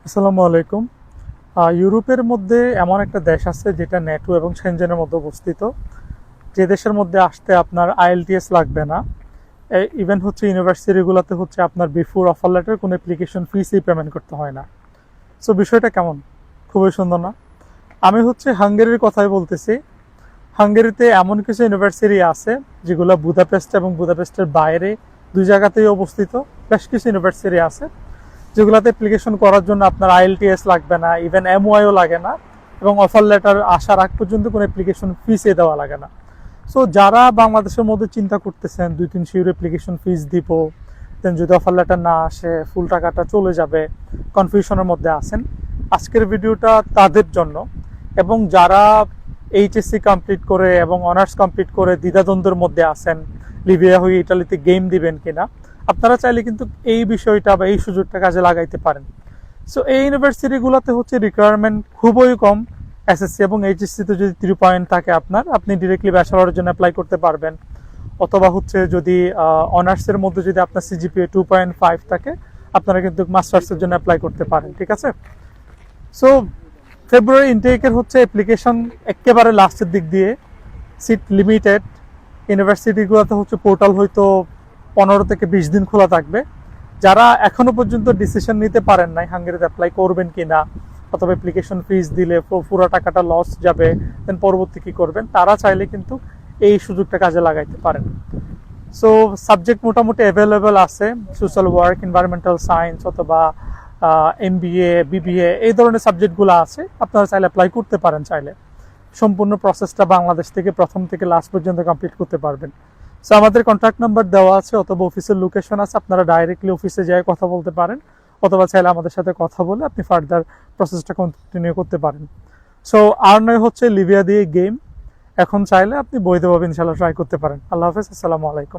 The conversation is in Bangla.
আসসালামু আলাইকুম। ইউরোপের মধ্যে এমন একটা দেশ আছে যেটা ন্যাটো এবং সেনজেনের মধ্যে অবস্থিত, যে দেশের মধ্যে আসতে আপনার আইএলটিএস লাগবে না। ইভেন হচ্ছে ইউনিভার্সিটিগুলোতে হচ্ছে আপনার বিফোর অফার লেটার কোনো অ্যাপ্লিকেশন ফিসই পেমেন্ট করতে হয় না। সো বিষয়টা কেমন? খুবই সুন্দর না? আমি হচ্ছে হাঙ্গেরির কথাই বলতেছি। হাঙ্গেরিতে এমন কিছু ইউনিভার্সিটি আছে যেগুলো বুদাপেস্ট এবং বুদাপেস্টের বাইরে দুই জায়গাতেই অবস্থিত। বেশ কিছু ইউনিভার্সিটি আছে যেগুলোতে অ্যাপ্লিকেশন করার জন্য আপনার আইএলটিএস লাগবে না, ইভেন এমওআইও লাগে না, এবং অফার লেটার আসার আগ পর্যন্ত কোনো অ্যাপ্লিকেশন ফিসে দেওয়া লাগে না। সো যারা বাংলাদেশের মধ্যে চিন্তা করতেছেন 2-300 অ্যাপ্লিকেশন ফিস দিব, দেন যদি অফার লেটার না আসে ফুল টাকাটা চলে যাবে, কনফিউশনের মধ্যে আছেন, আজকের ভিডিওটা তাদের জন্য। এবং যারা এইচএসসি কমপ্লিট করে এবং অনার্স কমপ্লিট করে দ্বিধাদ্বন্দ্বের মধ্যে আছেন, লিবিয়া হয়ে ইটালিতে গেম দিবেন কিনা, আপনারা চাইলে কিন্তু এই বিষয়টা বা এই সুযোগটা কাজে লাগাইতে পারেন। সো এই ইউনিভার্সিটিগুলোতে হচ্ছে রিকোয়ারমেন্ট খুবই কম। এসএসসি এবং এইচএসসিতে যদি 3 পয়েন্ট থাকে আপনার, আপনি ডিরেক্টলি ব্যাচেলরের জন্য অ্যাপ্লাই করতে পারবেন। অথবা হচ্ছে যদি অনার্সের মধ্যে যদি আপনার সিজিপিএ 2.5 থাকে, আপনারা কিন্তু মাস্টার্সের জন্য অ্যাপ্লাই করতে পারেন। ঠিক আছে? সো ফেব্রুয়ারি ইনটেকের হচ্ছে অ্যাপ্লিকেশন একেবারে লাস্টের দিক দিয়ে, সিট লিমিটেড। ইউনিভার্সিটিগুলোতে হচ্ছে পোর্টাল হয়তো 15 থেকে 20 দিন খোলা থাকবে। যারা এখনো পর্যন্ত ডিসিশন নিতে পারেন নাই হাঙ্গেরিতে অ্যাপ্লাই করবেন কিনা, অথবা অ্যাপ্লিকেশন ফিস দিলে পুরো টাকাটা লস যাবে, দেন পরবর্তী কি করবেন, তারা চাইলে কিন্তু এই সুযোগটা কাজে লাগাইতে পারেন। সো সাবজেক্ট মোটামুটি অ্যাভেলেবেল আছে, সোশ্যাল ওয়ার্ক, এনভায়রনমেন্টাল সায়েন্স অথবা এমবিএ, বিবিএ, এই ধরনের সাবজেক্টগুলো আছে। আপনারা চাইলে অ্যাপ্লাই করতে পারেন। চাইলে সম্পূর্ণ প্রসেসটা বাংলাদেশ থেকে প্রথম থেকে লাস্ট পর্যন্ত কমপ্লিট করতে পারবেন। সো আমাদের কন্ট্যাক্ট নাম্বার দেওয়া আছে, অথবা অফিসের লোকেশন আছে, আপনারা ডাইরেক্টলি অফিসে যেয়ে কথা বলতে পারেন, অথবা চাইলে আমাদের সাথে কথা বলে আপনি ফার্দার প্রসেসটা কন্টিনিউ করতে পারেন। সো আর নয় হচ্ছে লিবিয়া দিয়ে গেম, এখন চাইলে আপনি বৈধভাবে ইনশাল্লাহ ট্রাই করতে পারেন। আল্লাহ হাফেজ, আসসালামু আলাইকুম।